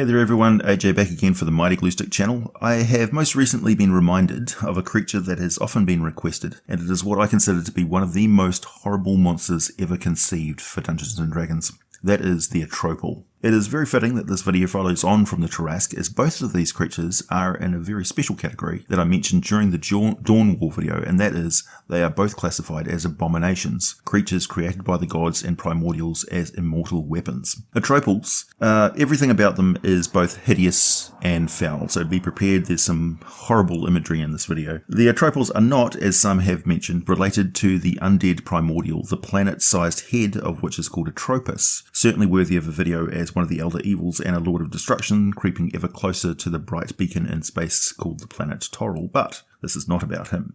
Hey there everyone, AJ back again for the Mighty Glue Stick channel. I have most recently been reminded of a creature that has often been requested, and it is what I consider to be one of the most horrible monsters ever conceived for Dungeons & Dragons. That is the Atropal. It is very fitting that this video follows on from the Tarrasque, as both of these creatures are in a very special category that I mentioned during the Dawn War video, and that is, they are both classified as abominations, creatures created by the gods and primordials as immortal weapons. Atropals, everything about them is both hideous and foul, so be prepared, there's some horrible imagery in this video. The Atropals are not, as some have mentioned, related to the undead primordial, the planet-sized head of which is called Atropus, certainly worthy of a video as one of the elder evils and a lord of destruction, creeping ever closer to the bright beacon in space called the planet Toral, but this is not about him.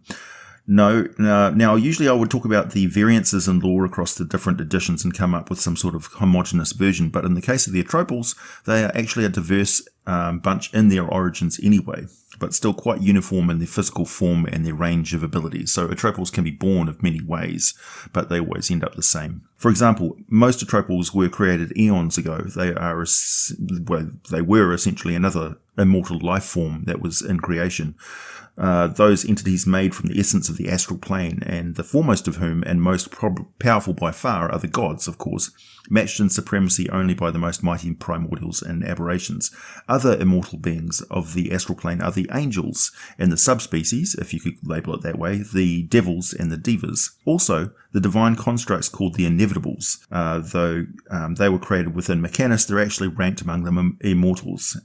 No, now usually I would talk about the variances in lore across the different editions and come up with some sort of homogeneous version, but in the case of the Atropals, they are actually a diverse bunch in their origins anyway, but still quite uniform in their physical form and their range of abilities. So Atropals can be born of many ways, but they always end up the same. For example, most Atropals were created eons ago. They were essentially another immortal life form that was in creation. Those entities made from the essence of the astral plane, and the foremost of whom, and most powerful by far, are the gods, of course, matched in supremacy only by the most mighty primordials and aberrations. Other immortal beings of the astral plane are the angels, and the subspecies, if you could label it that way, the devils and the divas. Also, the divine constructs called the inevitables, though they were created within Mechanus, they're actually ranked among the immortals.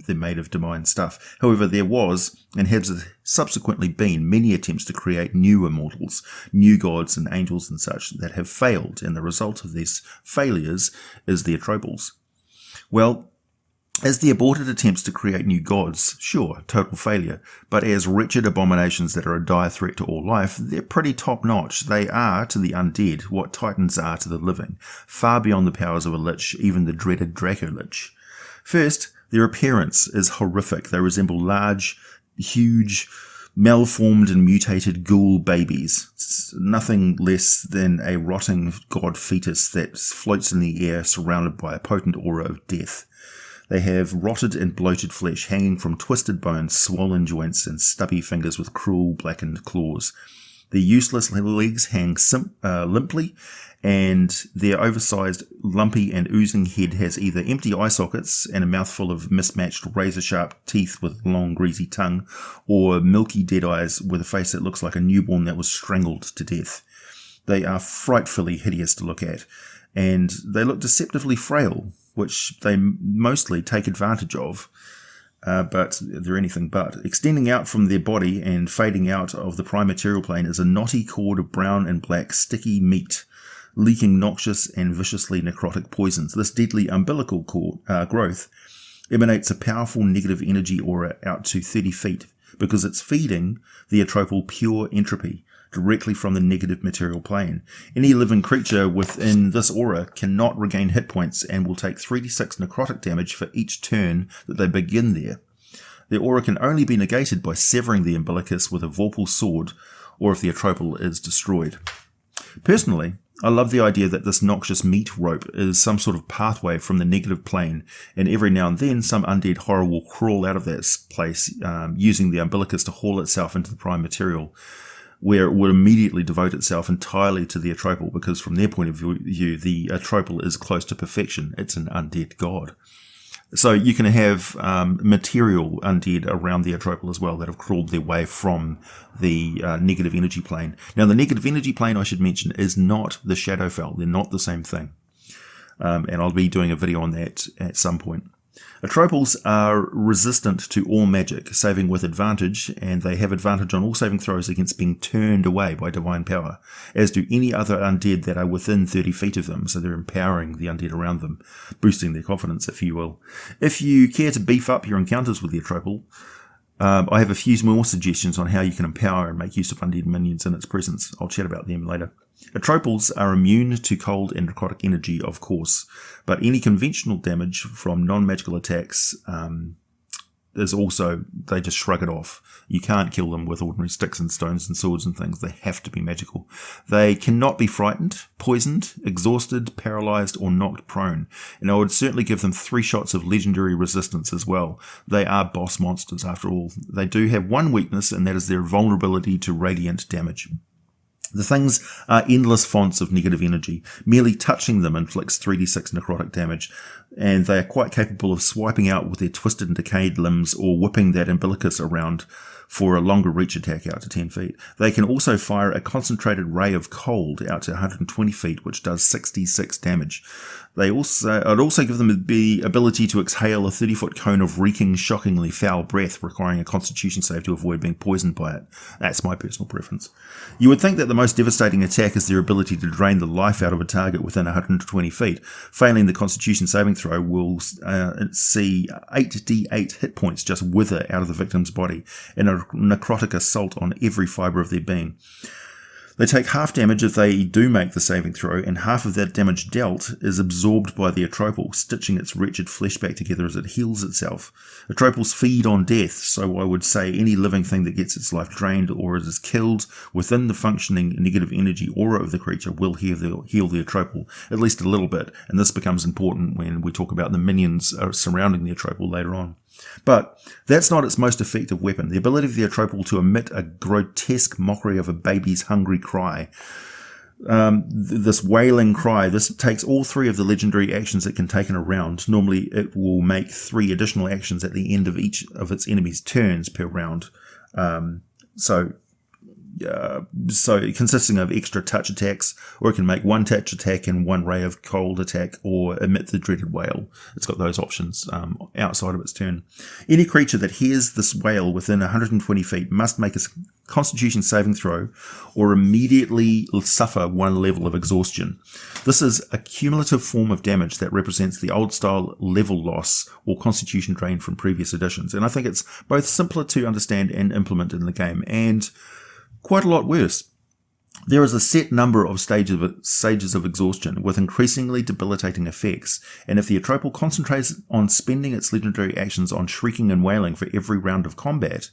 They're made of divine stuff. However, there was, and has subsequently been, many attempts to create new immortals, new gods and angels and such, that have failed, and the result of these failures is the Atropals. Well, as the aborted attempts to create new gods, sure, total failure, but as wretched abominations that are a dire threat to all life, they're pretty top-notch. They are, to the undead, what titans are to the living, far beyond the powers of a lich, even the dreaded Draco-Lich. First, their appearance is horrific. They resemble large, huge, malformed and mutated ghoul babies. It's nothing less than a rotting god fetus that floats in the air surrounded by a potent aura of death. They have rotted and bloated flesh hanging from twisted bones, swollen joints, and stubby fingers with cruel blackened claws. Their useless legs hang limply, and their oversized, lumpy and oozing head has either empty eye sockets and a mouthful of mismatched razor-sharp teeth with long greasy tongue, or milky dead eyes with a face that looks like a newborn that was strangled to death. They are frightfully hideous to look at, and they look deceptively frail, which they mostly take advantage of. But they're anything but. Extending out from their body and fading out of the prime material plane is a knotty cord of brown and black sticky meat, leaking noxious and viciously necrotic poisons. This deadly umbilical growth emanates a powerful negative energy aura out to 30 feet, because it's feeding the Atropal pure entropy directly from the negative material plane. Any living creature within this aura cannot regain hit points and will take 3d6 necrotic damage for each turn that they begin there. The aura can only be negated by severing the umbilicus with a vorpal sword, or if the Atropal is destroyed. Personally, I love the idea that this noxious meat rope is some sort of pathway from the negative plane, and every now and then some undead horror will crawl out of that place using the umbilicus to haul itself into the prime material, where it would immediately devote itself entirely to the Atropal, because from their point of view, the Atropal is close to perfection. It's an undead god. So you can have material undead around the Atropal as well that have crawled their way from the negative energy plane. Now, the negative energy plane, I should mention, is not the Shadowfell. They're not the same thing. And I'll be doing a video on that at some point. Atropals are resistant to all magic, saving with advantage, and they have advantage on all saving throws against being turned away by divine power, as do any other undead that are within 30 feet of them, so they're empowering the undead around them, boosting their confidence, if you will. If you care to beef up your encounters with the Atropal, I have a few more suggestions on how you can empower and make use of undead minions in its presence. I'll chat about them later. Atropals are immune to cold and necrotic energy, of course, but any conventional damage from non-magical attacks is also, they just shrug it off. You can't kill them with ordinary sticks and stones and swords and things. They have to be magical. They cannot be frightened, poisoned, exhausted, paralyzed, or knocked prone. And I would certainly give them 3 shots of legendary resistance as well. They are boss monsters after all. They do have one weakness, and that is their vulnerability to radiant damage. The things are endless fonts of negative energy. Merely touching them inflicts 3d6 necrotic damage, and they are quite capable of swiping out with their twisted and decayed limbs or whipping that umbilicus around for a longer reach attack out to 10 feet. They can also fire a concentrated ray of cold out to 120 feet, which does 66 damage. I'd also give them the ability to exhale a 30-foot cone of reeking, shockingly foul breath, requiring a constitution save to avoid being poisoned by it. That's my personal preference. You would think that the most devastating attack is their ability to drain the life out of a target within 120 feet. Failing the constitution saving throw will see 8d8 hit points just wither out of the victim's body, and a necrotic assault on every fibre of their being. They take half damage if they do make the saving throw, and half of that damage dealt is absorbed by the Atropal, stitching its wretched flesh back together as it heals itself. Atropals feed on death, so I would say any living thing that gets its life drained or is killed within the functioning negative energy aura of the creature will heal the Atropal, at least a little bit, and this becomes important when we talk about the minions surrounding the Atropal later on. But that's not its most effective weapon. The ability of the Atropal to emit a grotesque mockery of a baby's hungry cry. This wailing cry, this takes all 3 of the legendary actions it can take in a round. Normally it will make 3 additional actions at the end of each of its enemy's turns per round. So consisting of extra touch attacks, or it can make 1 touch attack and 1 ray of cold attack, or emit the dreaded wail. It's got those options outside of its turn. Any creature that hears this wail within 120 feet must make a constitution saving throw or immediately suffer 1 level of exhaustion. This is a cumulative form of damage that represents the old style level loss or constitution drain from previous editions, and I think it's both simpler to understand and implement in the game, and quite a lot worse. There is a set number of stages of exhaustion with increasingly debilitating effects, and if the Atropal concentrates on spending its legendary actions on shrieking and wailing for every round of combat,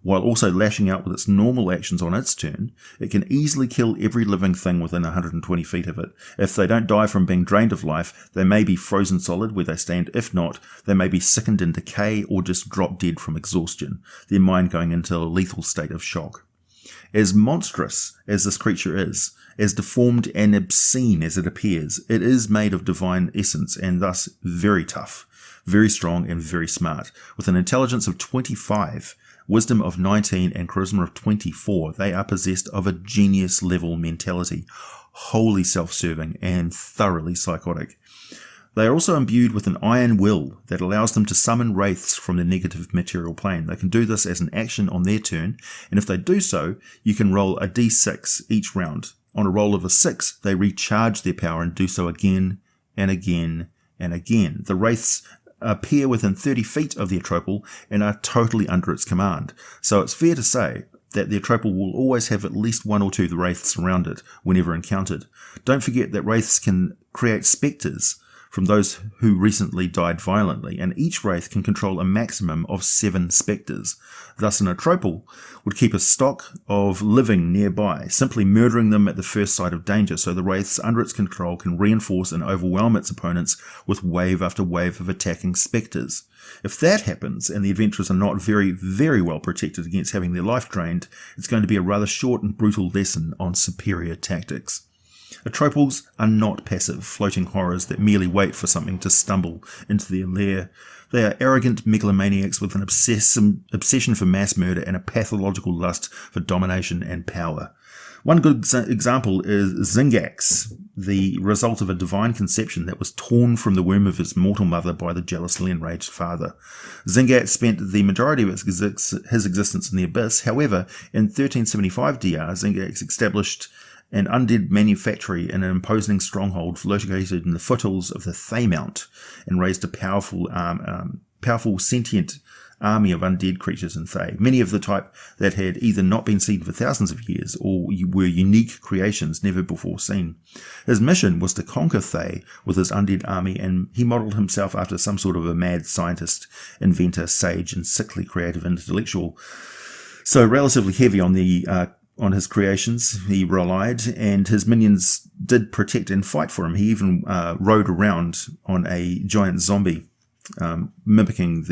while also lashing out with its normal actions on its turn, it can easily kill every living thing within 120 feet of it. If they don't die from being drained of life, they may be frozen solid where they stand. If not, they may be sickened in decay or just drop dead from exhaustion, their mind going into a lethal state of shock. As monstrous as this creature is, as deformed and obscene as it appears, it is made of divine essence and thus very tough, very strong and very smart. With an intelligence of 25, wisdom of 19 and charisma of 24, they are possessed of a genius level mentality, wholly self-serving and thoroughly psychotic. They are also imbued with an iron will that allows them to summon wraiths from the negative material plane. They can do this as an action on their turn, and if they do so, you can roll a d6 each round. On a roll of a 6, they recharge their power and do so again and again and again. The wraiths appear within 30 feet of the Atropal and are totally under its command. So it's fair to say that the Atropal will always have at least 1 or 2 of the wraiths around it whenever encountered. Don't forget that wraiths can create spectres from those who recently died violently, and each wraith can control a maximum of 7 spectres. Thus an Atropal would keep a stock of living nearby, simply murdering them at the first sight of danger, so the wraiths under its control can reinforce and overwhelm its opponents with wave after wave of attacking spectres. If that happens, and the adventurers are not very, very well protected against having their life drained, it's going to be a rather short and brutal lesson on superior tactics. Atropals are not passive, floating horrors that merely wait for something to stumble into their lair. They are arrogant megalomaniacs with an obsession for mass murder and a pathological lust for domination and power. One good example is Zingax, the result of a divine conception that was torn from the womb of his mortal mother by the jealously enraged father. Zingax spent the majority of his existence in the abyss. However, in 1375 DR, Zingax established an undead manufactory in an imposing stronghold located in the foothills of the Thaymount, and raised a powerful sentient army of undead creatures in Thay, many of the type that had either not been seen for thousands of years or were unique creations never before seen. His mission was to conquer Thay with his undead army, and he modelled himself after some sort of a mad scientist, inventor, sage, and sickly creative intellectual. So relatively heavy on his creations he relied, and his minions did protect and fight for him. He even rode around on a giant zombie, mimicking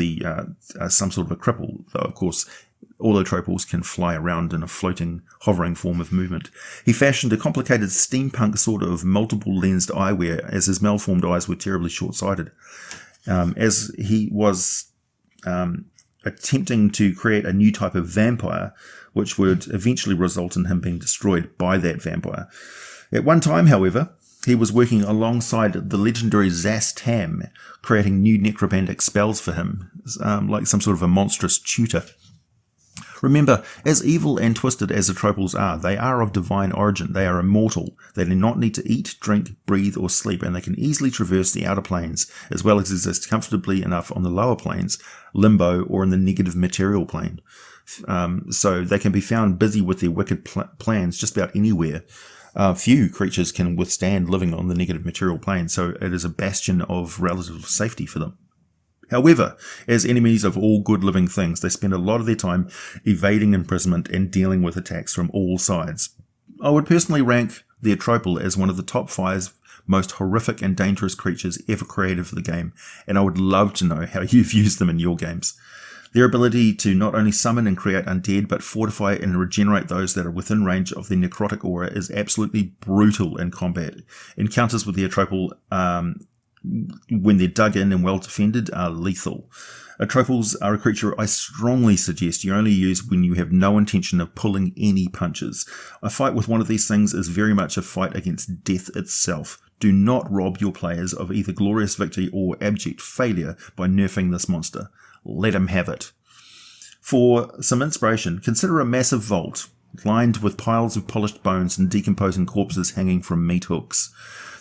some sort of a cripple, though of course all Atropals can fly around in a floating, hovering form of movement. He fashioned a complicated steampunk sort of multiple-lensed eyewear, as his malformed eyes were terribly short-sighted. As he was attempting to create a new type of vampire, which would eventually result in him being destroyed by that vampire. At one time, however, he was working alongside the legendary Zas Tam, creating new necromantic spells for him, like some sort of a monstrous tutor. Remember, as evil and twisted as Atropals are, they are of divine origin. They are immortal. They do not need to eat, drink, breathe, or sleep, and they can easily traverse the outer planes, as well as exist comfortably enough on the lower planes, limbo, or in the negative material plane. So they can be found busy with their wicked plans just about anywhere. Few creatures can withstand living on the negative material plane, so it is a bastion of relative safety for them. However, as enemies of all good living things, they spend a lot of their time evading imprisonment and dealing with attacks from all sides. I would personally rank the Atropal as one of the top 5 most horrific and dangerous creatures ever created for the game, and I would love to know how you've used them in your games. Their ability to not only summon and create undead, but fortify and regenerate those that are within range of their necrotic aura is absolutely brutal in combat. Encounters with the Atropal, when they're dug in and well defended, are lethal. Atropals are a creature I strongly suggest you only use when you have no intention of pulling any punches. A fight with one of these things is very much a fight against death itself. Do not rob your players of either glorious victory or abject failure by nerfing this monster. Let him have it. For some inspiration, consider a massive vault lined with piles of polished bones and decomposing corpses hanging from meat hooks.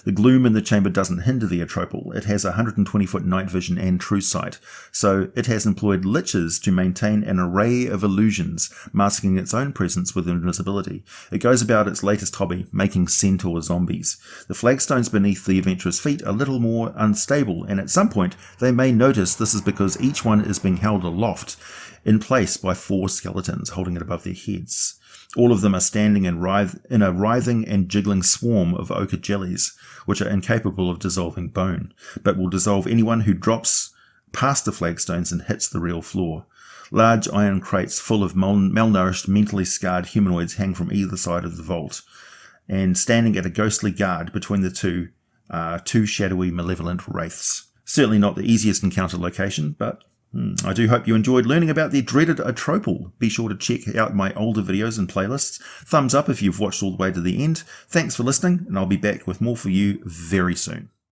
The gloom in the chamber doesn't hinder the Atropal. It has 120-foot night vision and true sight, so it has employed liches to maintain an array of illusions, masking its own presence with invisibility. It goes about its latest hobby, making centaur zombies. The flagstones beneath the adventurer's feet are a little more unstable, and at some point they may notice this is because each one is being held aloft, in place by 4 skeletons holding it above their heads. All of them are standing in a writhing and jiggling swarm of ochre jellies, which are incapable of dissolving bone, but will dissolve anyone who drops past the flagstones and hits the real floor. Large iron crates full of malnourished, mentally scarred humanoids hang from either side of the vault, and standing at a ghostly guard between the two are 2 shadowy, malevolent wraiths. Certainly not the easiest encounter location, but I do hope you enjoyed learning about the dreaded Atropal. Be sure to check out my older videos and playlists. Thumbs up if you've watched all the way to the end. Thanks for listening, and I'll be back with more for you very soon.